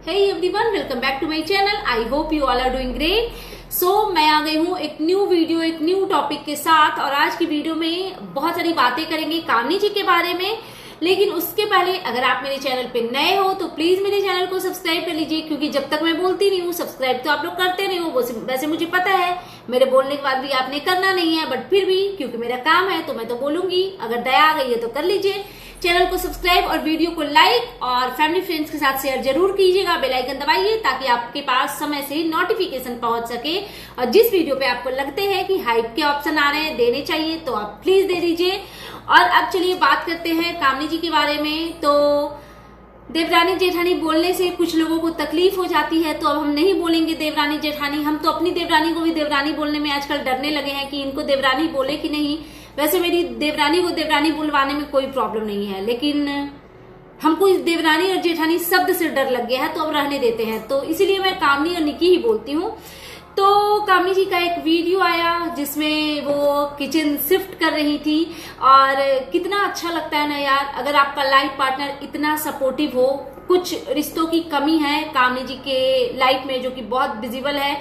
Hey everyone, welcome back to my channel. I hope you all are doing great. मैं आ गई हूँ एक new video, एक new topic के साथ। और आज की वीडियो में बहुत सारी बातें करेंगे कामनी जी के बारे में। लेकिन उसके पहले अगर आप मेरे चैनल पे नए हो तो प्लीज मेरे चैनल को सब्सक्राइब कर लीजिए, क्योंकि जब तक मैं बोलती नहीं हूँ सब्सक्राइब तो आप लोग करते नहीं हो। वैसे मुझे पता है मेरे बोलने के बाद भी आपने करना नहीं है, बट फिर भी क्योंकि मेरा काम है तो मैं तो बोलूंगी। अगर दया आ गई है तो कर लीजिए चैनल को सब्सक्राइब और वीडियो को लाइक और फैमिली फ्रेंड्स के साथ शेयर जरूर कीजिएगा। बेल आइकन दबाइए ताकि आपके पास समय से नोटिफिकेशन पहुंच सके। और जिस वीडियो पे आपको लगते हैं कि हाइप के ऑप्शन आ रहे हैं, देने चाहिए, तो आप प्लीज दे दीजिए। और अब चलिए बात करते हैं कामनी जी के बारे में। तो देवरानी जेठानी बोलने से कुछ लोगों को तकलीफ हो जाती है, तो अब हम नहीं बोलेंगे देवरानी जेठानी। हम तो अपनी देवरानी को भी देवरानी बोलने में आजकल डरने लगे हैं कि इनको देवरानी बोले कि नहीं। वैसे मेरी देवरानी को देवरानी बुलवाने में कोई प्रॉब्लम नहीं है, लेकिन हमको इस देवरानी और जेठानी शब्द से डर लग गया है, तो अब रहने देते हैं। तो इसीलिए मैं कामनी और निकी ही बोलती हूँ। तो कामनी जी का एक वीडियो आया जिसमें वो किचन शिफ्ट कर रही थी, और कितना अच्छा लगता है ना यार, अगर आपका लाइफ पार्टनर इतना सपोर्टिव हो। कुछ रिश्तों की कमी है कामनी जी के लाइफ में जो कि बहुत विजिबल है।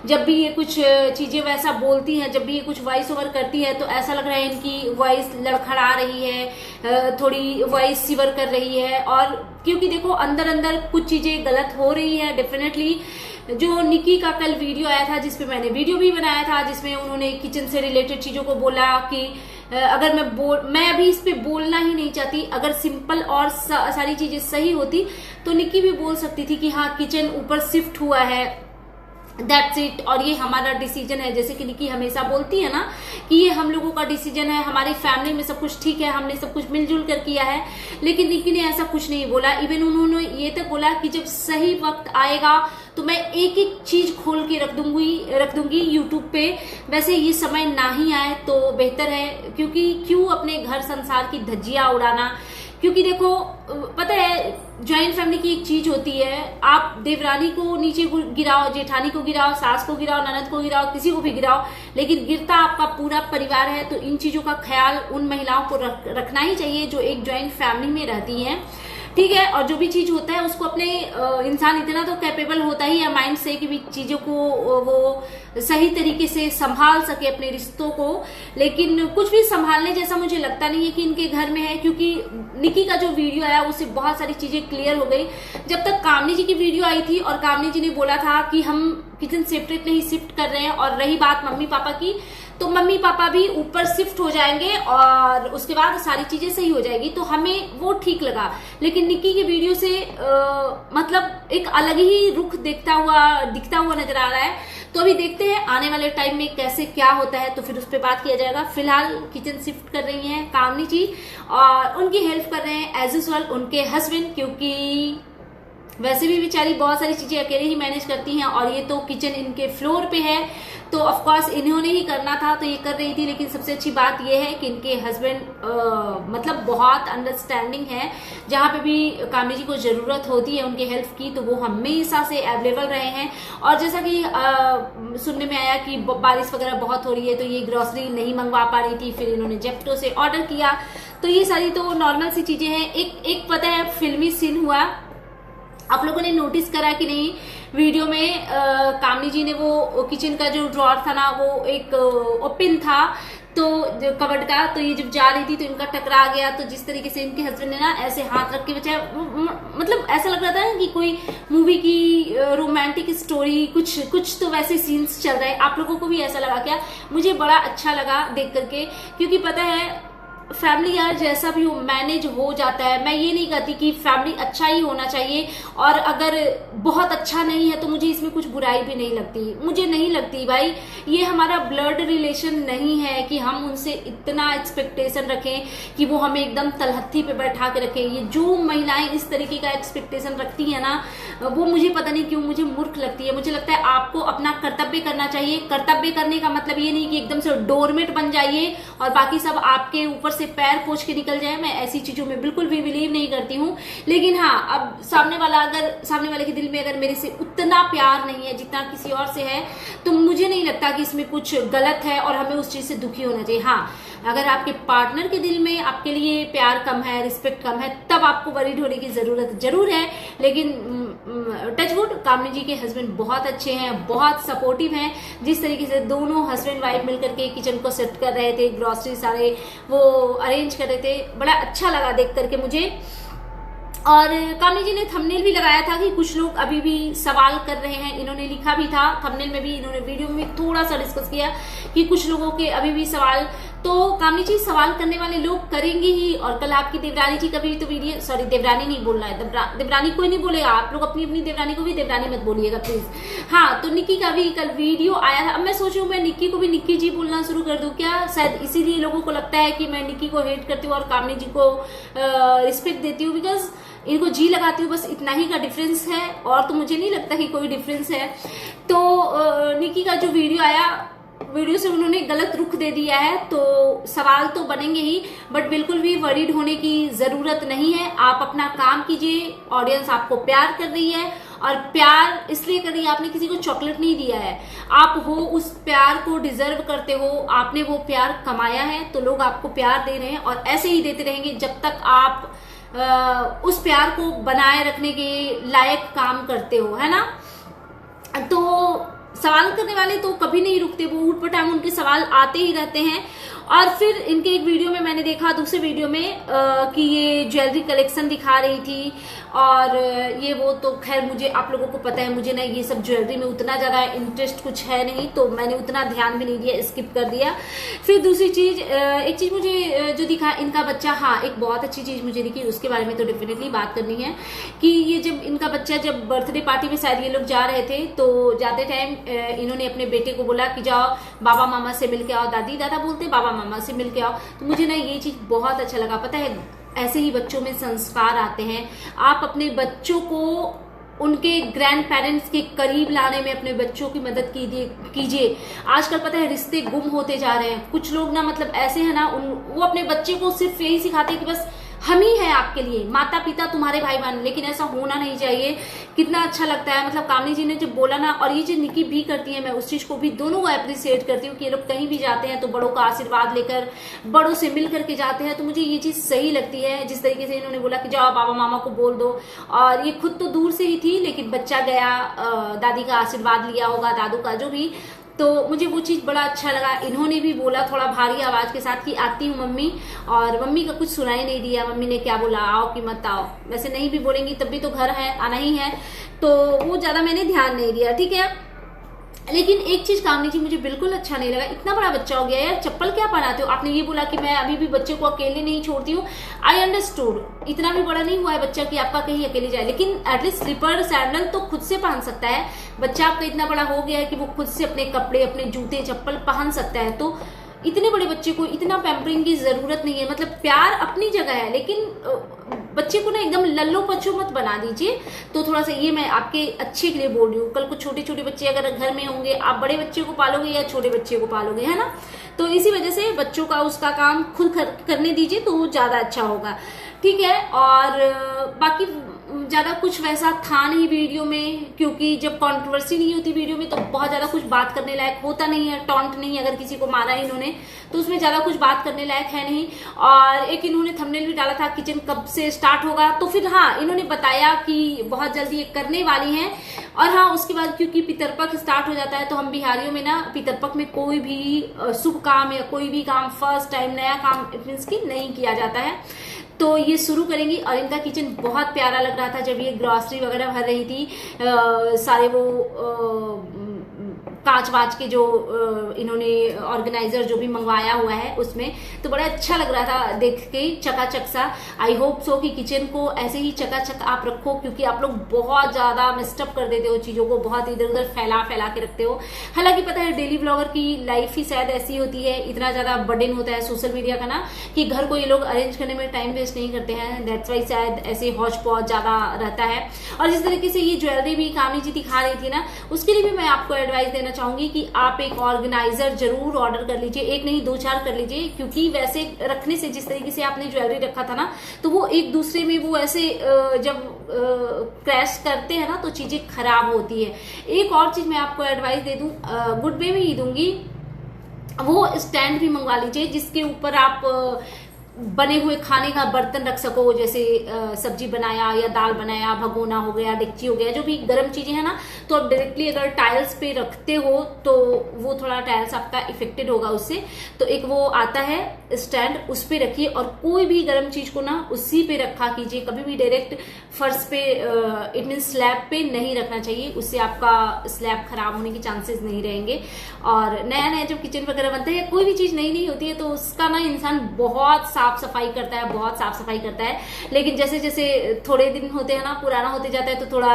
जब भी ये कुछ चीजें वैसा बोलती हैं, जब भी ये कुछ वॉइस ओवर करती है, तो ऐसा लग रहा है इनकी वॉइस लड़खड़ा रही है, थोड़ी वॉइस सिवर कर रही है। और क्योंकि देखो अंदर अंदर कुछ चीजें गलत हो रही है डेफिनेटली। जो निकी का कल वीडियो आया था, जिसपे मैंने वीडियो भी बनाया था, जिसमें उन्होंने किचन से रिलेटेड चीजों को बोला कि अगर मैं अभी इस पे बोलना ही नहीं चाहती। अगर सिंपल और सारी चीजें सही होती तो निकी भी बोल सकती थी कि हाँ किचन ऊपर शिफ्ट हुआ है, दैट्स इट, और ये हमारा डिसीजन है। जैसे कि निकी हमेशा बोलती है ना कि ये हम लोगों का डिसीजन है, हमारी फैमिली में सब कुछ ठीक है, हमने सब कुछ मिलजुल कर किया है। लेकिन निकी ने ऐसा कुछ नहीं बोला। इवन उन्होंने ये तक बोला कि जब सही वक्त आएगा तो मैं एक एक चीज खोल के रख दूंगी यूट्यूब पे। वैसे ये समय ना ही आए तो बेहतर है, क्योंकि क्यों अपने घर संसार की धज्जियां उड़ाना। क्योंकि देखो पता है ज्वाइंट फैमिली की एक चीज होती है, आप देवरानी को नीचे गिराओ, जेठानी को गिराओ, सास को गिराओ, ननद को गिराओ, किसी को भी गिराओ, लेकिन गिरता आपका पूरा परिवार है। तो इन चीजों का ख्याल उन महिलाओं को रखना ही चाहिए जो एक ज्वाइंट फैमिली में रहती हैं, ठीक है। और जो भी चीज होता है उसको अपने इंसान इतना तो कैपेबल होता ही है माइंड से कि भी चीजों को वो सही तरीके से संभाल सके अपने रिश्तों को। लेकिन कुछ भी संभालने जैसा मुझे लगता नहीं है कि इनके घर में है, क्योंकि निकी का जो वीडियो आया उससे बहुत सारी चीजें क्लियर हो गई। जब तक कामनी जी की वीडियो आई थी और कामनी जी ने बोला था कि हम किचन सेपरेट नहीं शिफ्ट कर रहे हैं, और रही बात मम्मी पापा की, तो मम्मी पापा भी ऊपर शिफ्ट हो जाएंगे और उसके बाद सारी चीजें सही हो जाएगी, तो हमें वो ठीक लगा। लेकिन निकी के वीडियो से मतलब एक अलग ही रुख दिखता हुआ नजर आ रहा है। तो अभी देखते हैं आने वाले टाइम में कैसे क्या होता है, तो फिर उस पर बात किया जाएगा। फिलहाल किचन शिफ्ट कर रही हैं कामनी जी, और उनकी हेल्प कर रहे हैं एज यूजुअल उनके हस्बैंड, क्योंकि वैसे भी बेचारी बहुत सारी चीजें अकेले ही मैनेज करती हैं, और ये तो किचन इनके फ्लोर पे है, तो ऑफ कोर्स इन्होंने ही करना था तो ये कर रही थी। लेकिन सबसे अच्छी बात ये है कि इनके हस्बैंड मतलब बहुत अंडरस्टैंडिंग है। जहां पे भी कामनी जी को जरूरत होती है उनके हेल्प की, तो वो हमेशा से अवेलेबल रहे हैं। और जैसा कि सुनने में आया कि बारिश वगैरह बहुत हो रही है, तो ये ग्रोसरी नहीं मंगवा पा रही थी, फिर इन्होंने जेप्टो से ऑर्डर किया। तो ये सारी तो नॉर्मल सी चीजें हैं। एक पता है फिल्मी सीन हुआ, आप लोगों ने नोटिस करा कि नहीं, वीडियो में कामनी जी ने वो किचन का जो ड्रॉर था ना, वो एक ओपन था, तो कबर्ड का, तो ये जब जा रही थी तो इनका टकरा गया। तो जिस तरीके से इनके हस्बैंड ने ना ऐसे हाथ रख के बचाया, मतलब ऐसा लग रहा था ना कि कोई मूवी की रोमांटिक स्टोरी, कुछ तो वैसे सीन्स चल रहे हैं। आप लोगों को भी ऐसा लगा क्या? मुझे बड़ा अच्छा लगा देख करके, क्योंकि पता है फैमिली यार जैसा भी हो मैनेज हो जाता है। मैं ये नहीं कहती कि फैमिली अच्छा ही होना चाहिए, और अगर बहुत अच्छा नहीं है तो मुझे इसमें कुछ बुराई भी नहीं लगती। मुझे नहीं लगती भाई, ये हमारा ब्लड रिलेशन नहीं है कि हम उनसे इतना एक्सपेक्टेशन रखें कि वो हमें एकदम तलहत्थी पे बैठा के रखें। ये जो महिलाएं इस तरीके का एक्सपेक्टेशन रखती है ना, वो मुझे पता नहीं क्यों मुझे मूर्ख लगती है। मुझे लगता है आपको अपना कर्तव्य करना चाहिए। कर्तव्य करने का मतलब ये नहीं कि एकदम से डोरमेट बन जाइए और बाकी सब आपके ऊपर से पैर पोंछ के निकल जाए। मैं ऐसी चीजों में बिल्कुल भी बिलीव नहीं करती हूँ। लेकिन हाँ, अब सामने वाले के दिल में अगर मेरे से उतना प्यार नहीं है जितना किसी और से है, तो मुझे नहीं लगता कि इसमें कुछ गलत है और हमें उस चीज से दुखी होना चाहिए। हाँ, अगर आपके पार्टनर के दिल में आपके लिए प्यार कम है, रिस्पेक्ट कम है, तब आपको वरीड होने की जरूरत जरूर है। लेकिन टचवुड कामनी जी के हस्बैंड बहुत अच्छे हैं, बहुत सपोर्टिव हैं। जिस तरीके से दोनों हस्बैंड वाइफ मिलकर के किचन को सेट कर रहे थे, ग्रोसरी सारे वो अरेंज कर रहे थे, बड़ा अच्छा लगा देख करके मुझे। और कामनी जी ने थंबनेल भी लगाया था कि कुछ लोग अभी भी सवाल कर रहे हैं, इन्होंने लिखा भी था थंबनेल में भी, इन्होंने वीडियो में भी थोड़ा सा डिस्कस किया कि कुछ लोगों के अभी भी सवाल। तो कामनी जी सवाल करने वाले लोग करेंगे ही। और कल आपकी देवरानी जी का भी तो वीडियो, सॉरी देवरानी नहीं बोलना है, देवरानी कोई नहीं बोलेगा, आप लोग अपनी अपनी देवरानी को भी देवरानी मत बोलिएगा प्लीज। हाँ, तो निक्की का भी कल वीडियो आया था। अब मैं सोच रही हूँ मैं निक्की को भी निक्की जी बोलना शुरू कर दूं क्या, शायद इसीलिए लोगों को लगता है कि मैं निक्की को हेट करती हूँ और कामनी जी को रिस्पेक्ट देती हूँ, बिकॉज इनको जी लगाती हूँ, बस इतना ही का डिफरेंस है, और तो मुझे नहीं लगता कि कोई डिफरेंस है। तो निक्की का जो वीडियो आया, वीडियो से उन्होंने गलत रुख दे दिया है, तो सवाल तो बनेंगे ही, बट बिल्कुल भी वरीड होने की जरूरत नहीं है। आप अपना काम कीजिए, ऑडियंस आपको प्यार कर रही है, और प्यार इसलिए कर रही है, आपने किसी को चॉकलेट नहीं दिया है, आप हो उस प्यार को डिजर्व करते हो, आपने वो प्यार कमाया है, तो लोग आपको प्यार दे रहे हैं और ऐसे ही देते रहेंगे जब तक आप उस प्यार को बनाए रखने के लायक काम करते हो, है ना। तो सवाल करने वाले तो कभी नहीं रुकते, वो ऊट पटांग उनके सवाल आते ही रहते हैं। और फिर इनके एक वीडियो में मैंने देखा, दूसरे वीडियो में कि ये ज्वेलरी कलेक्शन दिखा रही थी, और ये वो, तो खैर मुझे, आप लोगों को पता है मुझे ना ये सब ज्वेलरी में उतना ज्यादा इंटरेस्ट कुछ है नहीं, तो मैंने उतना ध्यान भी नहीं दिया, स्किप कर दिया। फिर दूसरी चीज, एक चीज मुझे जो दिखा इनका बच्चा, हाँ एक बहुत अच्छी चीज मुझे दिखी, उसके बारे में तो डेफिनेटली बात करनी है कि ये जब इनका बच्चा, जब बर्थडे पार्टी में शायद ये लोग जा रहे थे, तो जाते टाइम इन्होंने अपने बेटे को बोला कि जाओ बाबा मामा से मिल के आओ, दादी दादा बोलते बाबा मामा से मिल के आओ। तो मुझे ना ये चीज बहुत अच्छा लगा। पता है, ऐसे ही बच्चों में संस्कार आते हैं। आप अपने बच्चों को उनके ग्रैंड पेरेंट्स के करीब लाने में अपने बच्चों की मदद कीजिए। आजकल पता है रिश्ते गुम होते जा रहे हैं। कुछ लोग ना मतलब ऐसे है ना, वो अपने बच्चे को सिर्फ यही सिखाते हैं कि बस हम ही हैं आपके लिए, माता पिता तुम्हारे भाई बहन, लेकिन ऐसा होना नहीं चाहिए। कितना अच्छा लगता है, मतलब कामनी जी ने जब बोला ना, और ये चीज निकी भी करती है, मैं उस चीज को भी दोनों को अप्रिशिएट करती हूँ कि ये लोग कहीं भी जाते हैं तो बड़ों का आशीर्वाद लेकर, बड़ों से मिल करके जाते हैं। तो मुझे ये चीज सही लगती है। जिस तरीके से इन्होंने बोला कि जाओ बाबा मामा को बोल दो, और ये खुद तो दूर से ही थी, लेकिन बच्चा गया, दादी का आशीर्वाद लिया होगा, दादू का, जो भी, तो मुझे वो चीज बड़ा अच्छा लगा। इन्होंने भी बोला थोड़ा भारी आवाज के साथ कि आती हूँ मम्मी, और मम्मी का कुछ सुनाई नहीं दिया। मम्मी ने क्या बोला, आओ कि मत आओ, वैसे नहीं भी बोलेंगी तब भी तो घर है, आना ही है, तो वो ज्यादा मैंने ध्यान नहीं दिया, ठीक है। लेकिन एक चीज कामनी जी मुझे बिल्कुल अच्छा नहीं लगा, इतना बड़ा बच्चा हो गया यार, चप्पल क्या पहनाते हो। आपने ये बोला कि मैं अभी भी बच्चे को अकेले नहीं छोड़ती हूँ, आई अंडरस्टूड, इतना भी बड़ा नहीं हुआ है बच्चा कि आपका कहीं अकेले जाए, लेकिन एटलीस्ट स्लीपर सैंडल तो खुद से पहन सकता है। बच्चा आपका इतना बड़ा हो गया है कि वो खुद से अपने कपड़े, अपने जूते चप्पल पहन सकता है, तो इतने बड़े बच्चे को इतना पैम्परिंग की जरूरत नहीं है। मतलब प्यार अपनी जगह है, लेकिन बच्चे को ना एकदम लल्लो पच्चो मत बना दीजिए। तो थोड़ा सा ये मैं आपके अच्छे के लिए बोल रही हूँ। कल को छोटे छोटे बच्चे अगर घर में होंगे, आप बड़े बच्चे को पालोगे या छोटे बच्चे को पालोगे, है ना, तो इसी वजह से बच्चों का उसका काम खुद करने दीजिए, तो ज्यादा अच्छा होगा, ठीक है। और बाकी ज्यादा कुछ वैसा था नहीं वीडियो में, क्योंकि जब कंट्रोवर्सी नहीं होती वीडियो में तो बहुत ज्यादा कुछ बात करने लायक होता नहीं है। टॉन्ट नहीं, अगर किसी को मारा इन्होंने तो उसमें ज्यादा कुछ बात करने लायक है नहीं। और एक इन्होंने थंबनेल भी डाला था किचन कब से स्टार्ट होगा, तो फिर हाँ इन्होंने बताया कि बहुत जल्दी ये करने वाली हैं। और हाँ उसके बाद क्योंकि पितरपक्ष स्टार्ट हो जाता है, तो हम बिहारियों में ना पितरपक्ष में कोई भी शुभ काम या कोई भी काम फर्स्ट टाइम नया काम मीन्स की नहीं किया जाता है, तो ये शुरू करेंगी। और इनका किचन बहुत प्यारा लग रहा था जब ये ग्रॉसरी वगैरह भर रही थी, सारे वो कांच वाच के जो इन्होंने ऑर्गेनाइजर जो भी मंगवाया हुआ है उसमें, तो बड़ा अच्छा लग रहा था देख के, चकाचक सा। आई होप सो कि किचन को ऐसे ही चकाचक आप रखो, क्योंकि आप लोग बहुत ज्यादा मिस्टअप कर देते हो चीजों को, बहुत इधर उधर फैला के रखते हो। हालांकि पता है डेली ब्लॉगर की लाइफ ही शायद ऐसी होती है, इतना ज्यादा बर्डन होता है सोशल मीडिया का ना, कि घर को ये लोग अरेंज करने में टाइम वेस्ट नहीं करते हैं। दैट्स वाई शायद ऐसे हौच पौच ज्यादा रहता है। और जिस तरीके से ये ज्वेलरी भी कामनी जी दिखा रही थी ना, उसके लिए भी मैं आपको एडवाइस देना चाहूंगी कि आप एक ऑर्गेनाइजर जरूर ऑर्डर कर लीजिए, एक नहीं 2-4 कर लीजिए, क्योंकि वैसे रखने से, जिस तरीके से आपने ज्वेलरी रखा था ना, तो वो एक दूसरे में वो ऐसे जब क्रैश करते हैं ना तो चीजें खराब होती है। एक और चीज मैं आपको एडवाइस दे दूं, गुड वे में ही दूंगी, वो स्टैंड भी मंगवा लीजिए जिसके ऊपर आप बने हुए खाने का बर्तन रख सको, जैसे सब्जी बनाया या दाल बनाया, भगोना हो गया, डेगची हो गया, जो भी गर्म चीजें हैं ना, तो आप डायरेक्टली अगर टाइल्स पे रखते हो तो वो थोड़ा टाइल्स आपका इफेक्टेड होगा उससे। तो एक वो आता है स्टैंड, उस पे रखिए और कोई भी गर्म चीज को ना उसी पे रखा कीजिए। कभी भी डायरेक्ट फर्श पे इट मीन स्लैब पे नहीं रखना चाहिए, उससे आपका स्लैब खराब होने के चांसेस नहीं रहेंगे। और नया नया जब किचन वगैरह बनता है, कोई भी चीज नई नई होती है तो उसका ना इंसान बहुत साफ सफाई करता है, बहुत साफ सफाई करता है। लेकिन जैसे जैसे थोड़े दिन होते हैं ना, पुराना होते जाता है, तो थोड़ा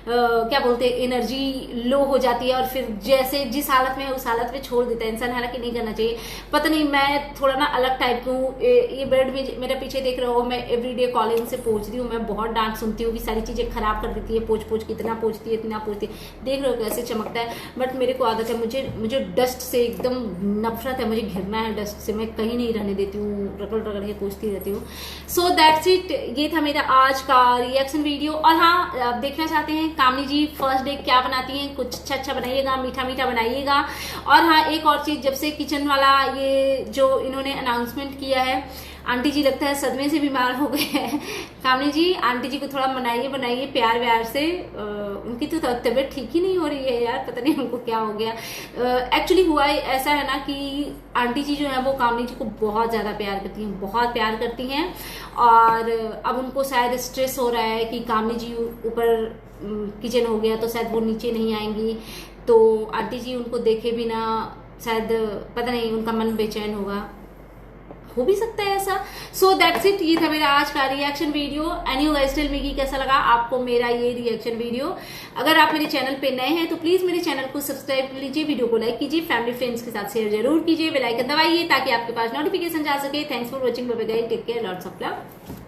क्या बोलते हैं, एनर्जी लो हो जाती है और फिर जैसे जिस हालत में है उस हालत में छोड़ देता है इंसान। हालांकि नहीं करना चाहिए। पता नहीं, मैं थोड़ा ना अलग टाइप की हूँ। ये बेड में मेरे पीछे देख रहे हो, मैं एवरीडे कॉलिंग से पोंछती हूँ। मैं बहुत डांट सुनती हूँ कि सारी चीजें खराब कर देती है, पोंछ पोंछ के इतना पोंछती है, इतना पोंछती है। देख रहे हो कैसे चमकता है। बट मेरे को आदत है, मुझे डस्ट से एकदम नफरत है, मुझे घिरना है डस्ट से। मैं कहीं नहीं रहने देती हूँ, रगड़ रगड़ के पोंछती रहती हूँ। सो दैट्स इट, ये था मेरा आज का रिएक्शन वीडियो। और हाँ, आप देखना चाहते हैं कामनी जी फर्स्ट डे क्या बनाती हैं, कुछ अच्छा अच्छा बनाइएगा, मीठा मीठा बनाइएगा। और हाँ, एक और चीज, जब से किचन वाला ये जो इन्होंने अनाउंसमेंट किया है, आंटी जी लगता है सदमे से बीमार हो गए हैं। कामनी जी, आंटी जी को थोड़ा बनाइए प्यार व्यार से। उनकी तो तबीयत ठीक ही नहीं हो रही है यार, पता नहीं उनको क्या हो गया। एक्चुअली हुआ ऐसा है ना कि आंटी जी जो है वो कामनी जी को बहुत ज्यादा प्यार करती हैं, बहुत प्यार करती हैं। और अब उनको शायद स्ट्रेस हो रहा है कि कामनी जी ऊपर किचन हो गया तो शायद वो नीचे नहीं आएंगी, तो आंटी जी उनको देखे भी ना, शायद पता नहीं उनका मन बेचैन होगा, हो भी सकता है ऐसा। सो दैट्स इट, ये था मेरा आज का reaction video. And you guys tell me कि कैसा लगा आपको मेरा ये रिएक्शन वीडियो। अगर आप मेरे चैनल पे नए हैं तो प्लीज मेरे चैनल को सब्सक्राइब कर लीजिए, वीडियो को लाइक कीजिए, फैमिली फ्रेंड्स के साथ शेयर जरूर कीजिए, बेल आइकन दबाइए ताकि आपके पास नोटिफिकेशन जा सके। Thanks for watching, bye bye, take care, lots of love.